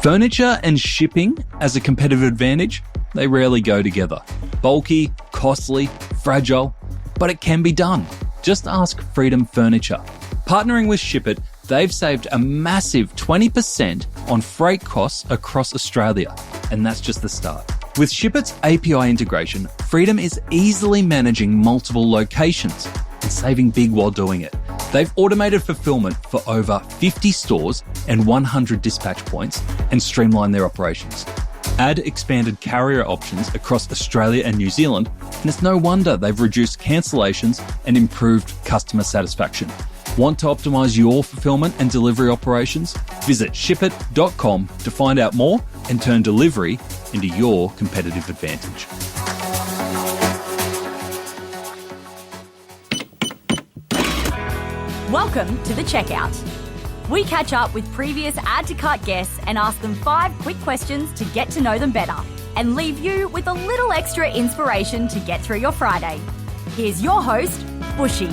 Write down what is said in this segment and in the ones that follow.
Furniture and shipping as a competitive advantage, they rarely go together. Bulky, costly, fragile, but it can be done. Just ask Freedom Furniture. Partnering with Ship It, they've saved a massive 20% on freight costs across Australia, and that's just the start. With Ship It's API integration, Freedom is easily managing multiple locations and saving big while doing it. They've automated fulfillment for over 50 stores and 100 dispatch points and streamlined their operations. Add expanded carrier options across Australia and New Zealand, and it's no wonder they've reduced cancellations and improved customer satisfaction. Want to optimize your fulfillment and delivery operations? Visit shipit.com to find out more and turn delivery into your competitive advantage. Welcome to The Checkout. We catch up with previous Add to Cart guests and ask them 5 quick questions to get to know them better and leave you with a little extra inspiration to get through your Friday. Here's your host, Bushy.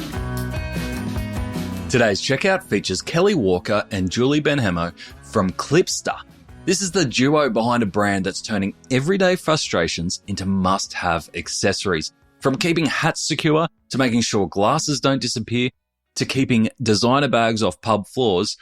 Today's checkout features Kelly Walker and Julie Benhammo from KLIPSTA. This is the duo behind a brand that's turning everyday frustrations into must-have accessories. From keeping hats secure to making sure glasses don't disappear to keeping designer bags off pub floors,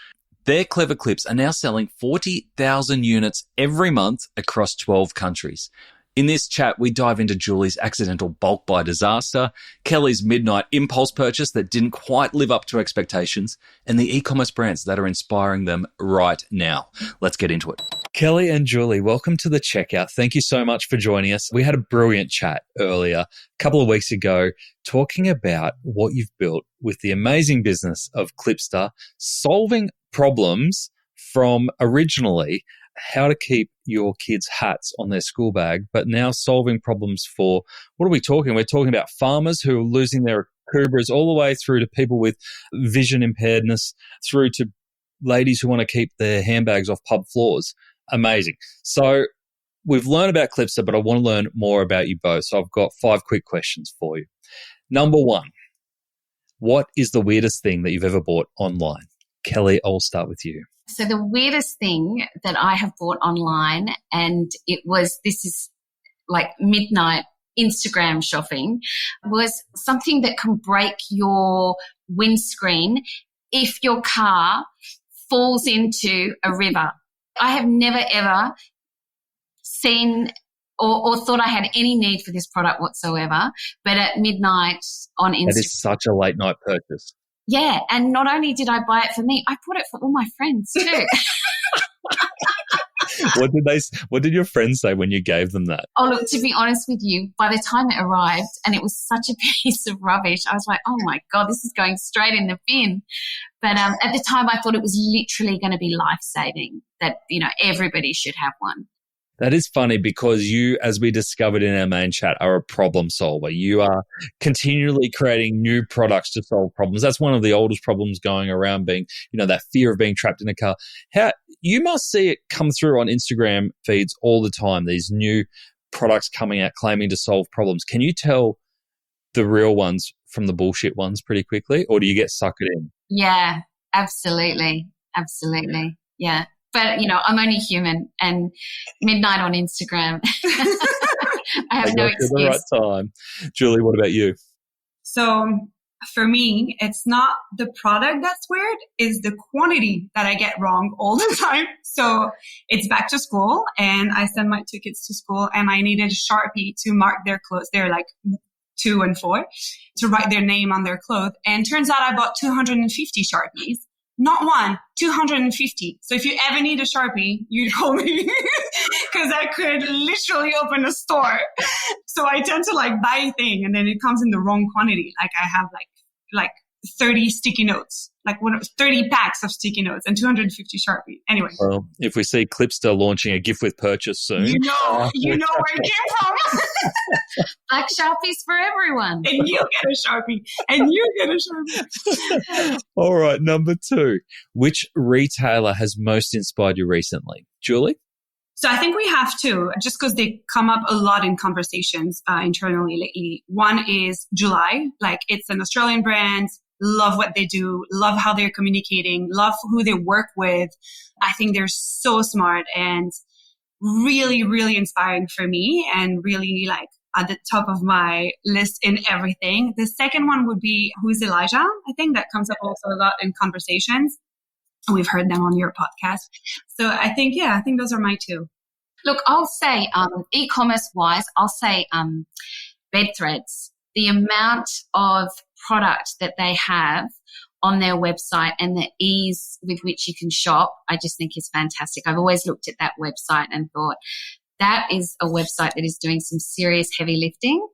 their clever clips are now selling 40,000 units every month across 12 countries. In this chat, we dive into Julie's accidental bulk buy disaster, Kelly's midnight impulse purchase that didn't quite live up to expectations, and the e-commerce brands that are inspiring them right now. Let's get into it. Kelly and Julie, welcome to the checkout. Thank you so much for joining us. We had a brilliant chat earlier, a couple of weeks ago, talking about what you've built with the amazing business of KLIPSTA, solving problems from originally how to keep your kids' hats on their school bag, but now solving problems for, what are we talking? We're talking about farmers who are losing their Kubras all the way through to people with vision impairedness, through to ladies who want to keep their handbags off pub floors. Amazing. So we've learned about KLIPSTA, but I want to learn more about you both. So I've got 5 quick questions for you. Number 1, what is the weirdest thing that you've ever bought online? Kelly, I'll start with you. So the weirdest thing that I have bought online, and this is like midnight Instagram shopping, was something that can break your windscreen if your car falls into a river. I have never, ever seen or thought I had any need for this product whatsoever, but at midnight on Instagram. That is such a late night purchase. Yeah, and not only did I buy it for me, I bought it for all my friends too. What did your friends say when you gave them that? Oh, look, to be honest with you, by the time it arrived and it was such a piece of rubbish, I was like, oh my God, this is going straight in the bin. But at the time I thought it was literally going to be life-saving, that, everybody should have one. That is funny because you, as we discovered in our main chat, are a problem solver. You are continually creating new products to solve problems. That's one of the oldest problems going around, being, that fear of being trapped in a car. You must see it come through on Instagram feeds all the time, these new products coming out claiming to solve problems. Can you tell the real ones from the bullshit ones pretty quickly, or do you get suckered in? Yeah, absolutely. Absolutely. Yeah. But, I'm only human, and midnight on Instagram, I have no excuse. The right time. Julie, what about you? So for me, it's not the product that's weird, it's the quantity that I get wrong all the time. So it's back to school, and I send my 2 kids to school, and I needed a Sharpie to mark their clothes. They're like 2 and 4, to write their name on their clothes. And turns out I bought 250 Sharpies. Not one, 250. So if you ever need a Sharpie, you'd call me because I could literally open a store. So I tend to buy a thing and then it comes in the wrong quantity. Like I have like 30 sticky notes, 30 packs of sticky notes and 250 Sharpie. Anyway. Well, if we see KLIPSTA launching a gift with purchase soon. You know where it came from. Like Sharpies for everyone. And you get a Sharpie. And you get a Sharpie. All right, number 2. Which retailer has most inspired you recently? Julie? So I think we have two, just because they come up a lot in conversations internally lately. One is July. It's an Australian brand. love what they do, love how they're communicating, love who they work with. I think they're so smart and really, really inspiring for me, and really like at the top of my list in everything. The second one would be Who's Elijah? I think that comes up also a lot in conversations. We've heard them on your podcast. So I think those are my two. Look, I'll say e-commerce wise, I'll say bed threads. The amount of product that they have on their website and the ease with which you can shop, I just think is fantastic. I've always looked at that website and thought that is a website that is doing some serious heavy lifting,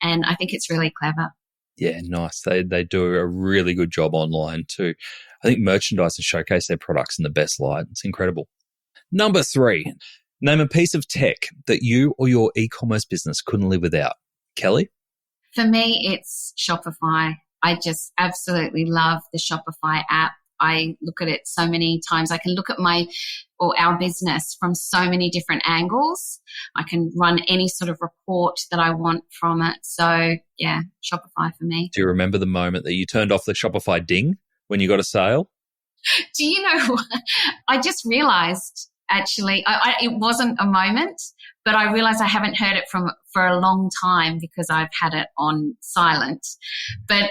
and I think it's really clever. Yeah, nice. They do a really good job online too. I think merchandise and showcase their products in the best light. It's incredible. Number 3, name a piece of tech that you or your e-commerce business couldn't live without. Kelly? For me, it's Shopify. I just absolutely love the Shopify app. I look at it so many times. I can look at our business from so many different angles. I can run any sort of report that I want from it. So yeah, Shopify for me. Do you remember the moment that you turned off the Shopify ding when you got a sale? Do you know what? I just realized actually, it wasn't a moment, but I realized I haven't heard it for a long time because I've had it on silent. But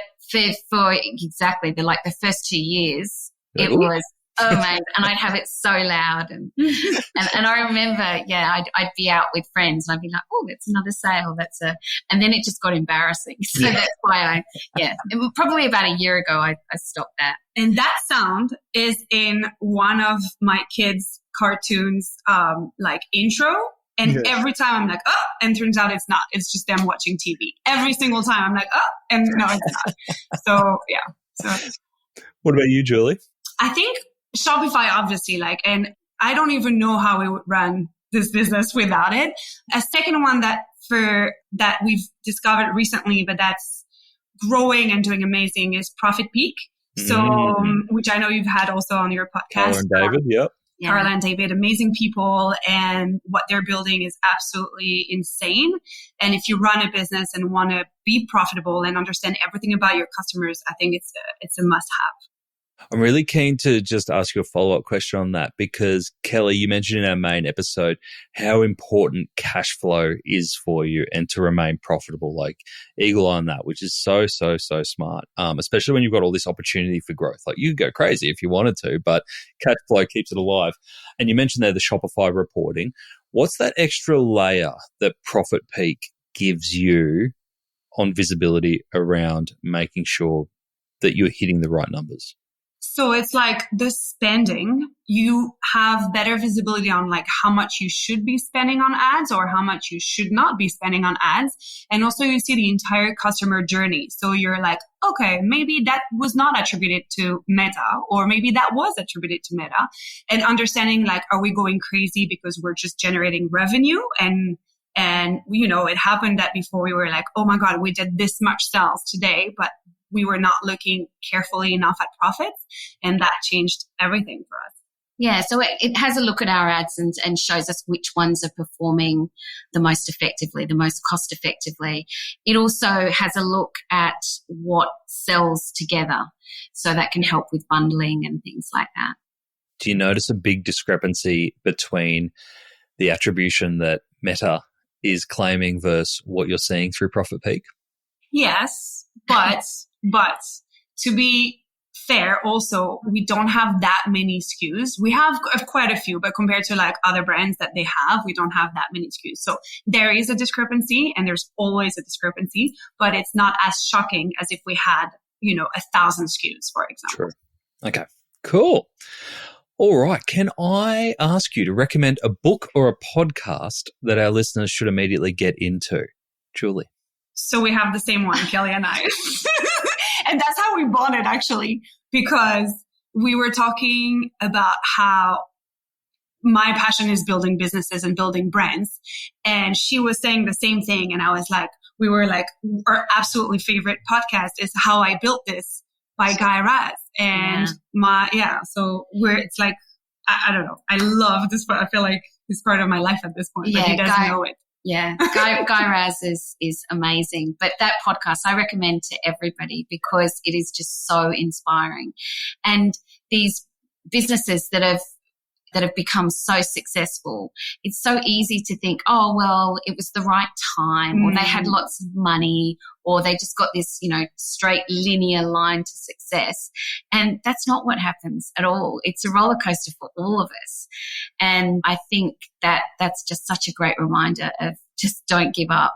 for exactly the first 2 years, it was amazing, and I'd have it so loud, and I remember, I'd be out with friends and I'd be like, oh, that's another sale, and then it just got embarrassing. So that's why probably about a year ago I stopped that. And that sound is in one of my kids' cartoons, intro. And every time I'm like, oh, and turns out it's not. It's just them watching TV. Every single time I'm like, oh, and no, it's not. So, yeah. So, what about you, Julie? I think Shopify, obviously, and I don't even know how we would run this business without it. A second one that we've discovered recently, but that's growing and doing amazing, is Profit Peak. So, which I know you've had also on your podcast. Carla and David, yep. Yeah. Carla and David, amazing people, and what they're building is absolutely insane. And if you run a business and want to be profitable and understand everything about your customers, I think it's a must-have. I'm really keen to just ask you a follow-up question on that, because Kelly, you mentioned in our main episode how important cash flow is for you and to remain profitable, like eagle eye on that, which is so, so, so smart, especially when you've got all this opportunity for growth. Like, you go crazy if you wanted to, but cash flow keeps it alive. And you mentioned there the Shopify reporting. What's that extra layer that Profit Peak gives you on visibility around making sure that you're hitting the right numbers? So it's like the spending, you have better visibility on how much you should be spending on ads or how much you should not be spending on ads. And also you see the entire customer journey. So you're like, okay, maybe that was not attributed to Meta, or maybe that was attributed to Meta, and understanding are we going crazy because we're just generating revenue? And it happened that before we were like, oh my God, we did this much sales today, but we were not looking carefully enough at profits, and that changed everything for us. Yeah, so it has a look at our ads and shows us which ones are performing the most effectively, the most cost effectively. It also has a look at what sells together, so that can help with bundling and things like that. Do you notice a big discrepancy between the attribution that Meta is claiming versus what you're seeing through Profit Peak? Yes, but to be fair, also, we don't have that many SKUs. We have quite a few, but compared to other brands that they have, we don't have that many SKUs. So there is a discrepancy, and there's always a discrepancy, but it's not as shocking as if we had, 1,000 SKUs, for example. True. Okay, cool. All right. Can I ask you to recommend a book or a podcast that our listeners should immediately get into? Julie. So we have the same one, Kelly and I. And that's how we bonded, actually, because we were talking about how my passion is building businesses and building brands. And she was saying the same thing. And I was like, our absolutely favorite podcast is How I Built This by Guy Raz. And so it's like, I don't know. I love this part. I feel like it's part of my life at this point, but he doesn't know it. Yeah, Guy Raz is amazing. But that podcast I recommend to everybody because it is just so inspiring. And these businesses that have become so successful, it's so easy to think, oh, well, it was the right time, or they had lots of money, or they just got this, straight linear line to success. And that's not what happens at all. It's a roller coaster for all of us. And I think that that's just such a great reminder of just don't give up.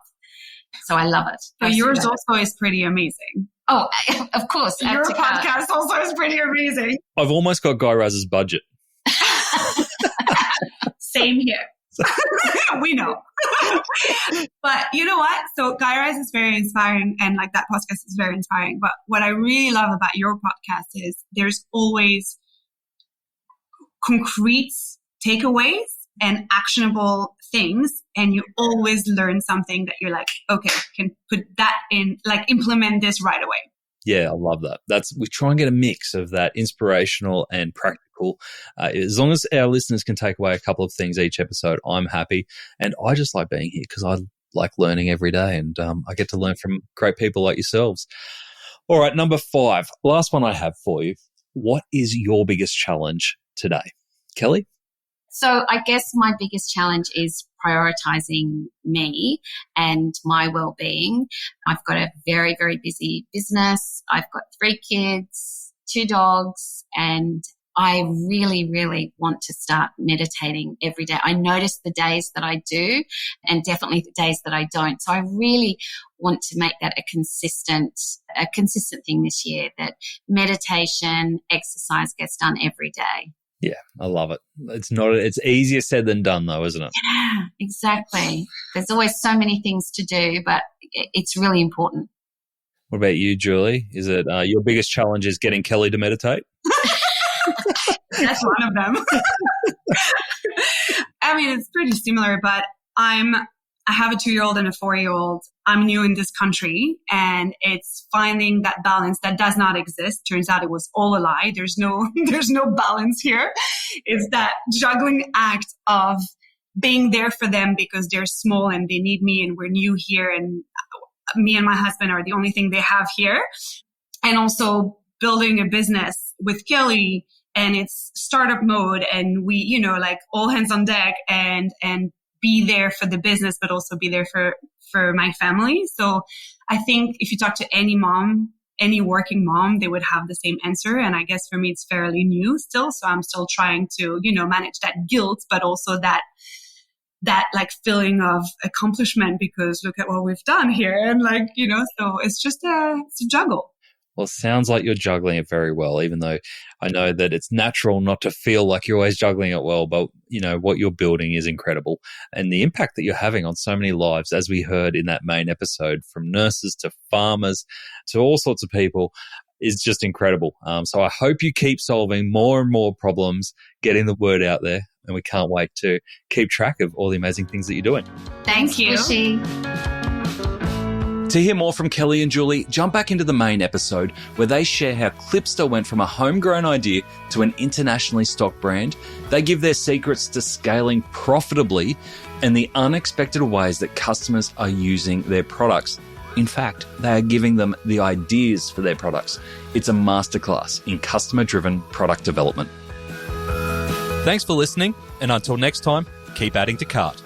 So I love it. But yours also is pretty amazing. Oh, of course. Your podcast also is pretty amazing. I've almost got Guy Raz's budget. Same here. We know. But you know what? So Guy Raz is very inspiring, and like that podcast is very inspiring. But what I really love about your podcast is there's always concrete takeaways and actionable things, and you always learn something that you're like, okay, can put that in, like implement this right away. Yeah, I love that. We try and get a mix of that inspirational and practical. As long as our listeners can take away a couple of things each episode, I'm happy. And I just like being here because I like learning every day, and I get to learn from great people like yourselves. All right, number 5, last one I have for you. What is your biggest challenge today? Kelly? So I guess my biggest challenge is prioritizing me and my well-being. I've got a very, very busy business. I've got 3 kids, 2 dogs, and I really, really want to start meditating every day. I notice the days that I do and definitely the days that I don't. So I really want to make that a consistent thing this year, that meditation, exercise gets done every day. Yeah, I love it. It's easier said than done though, isn't it? Yeah, exactly. There's always so many things to do, but it's really important. What about you, Julie? Is it your biggest challenge is getting Kelly to meditate? That's one of them. I mean, it's pretty similar, but I have a 2-year-old and a 4-year-old. I'm new in this country, and it's finding that balance that does not exist. Turns out it was all a lie. There's no balance here. It's that juggling act of being there for them because they're small and they need me and we're new here, and me and my husband are the only thing they have here. And also building a business with Kelly, and it's startup mode, and we, like all hands on deck, and be there for the business, but also be there for my family. So I think if you talk to any mom, any working mom, they would have the same answer. And I guess for me, it's fairly new still. So I'm still trying to, manage that guilt, but also that like feeling of accomplishment because look at what we've done here. And so it's just it's a juggle. Well, it sounds like you're juggling it very well, even though I know that it's natural not to feel like you're always juggling it well. But, what you're building is incredible. And the impact that you're having on so many lives, as we heard in that main episode, from nurses to farmers to all sorts of people, is just incredible. So I hope you keep solving more and more problems, getting the word out there. And we can't wait to keep track of all the amazing things that you're doing. Thank you. To hear more from Kelly and Julie, jump back into the main episode where they share how KLIPSTA went from a homegrown idea to an internationally stocked brand. They give their secrets to scaling profitably and the unexpected ways that customers are using their products. In fact, they are giving them the ideas for their products. It's a masterclass in customer-driven product development. Thanks for listening, and until next time, keep adding to cart.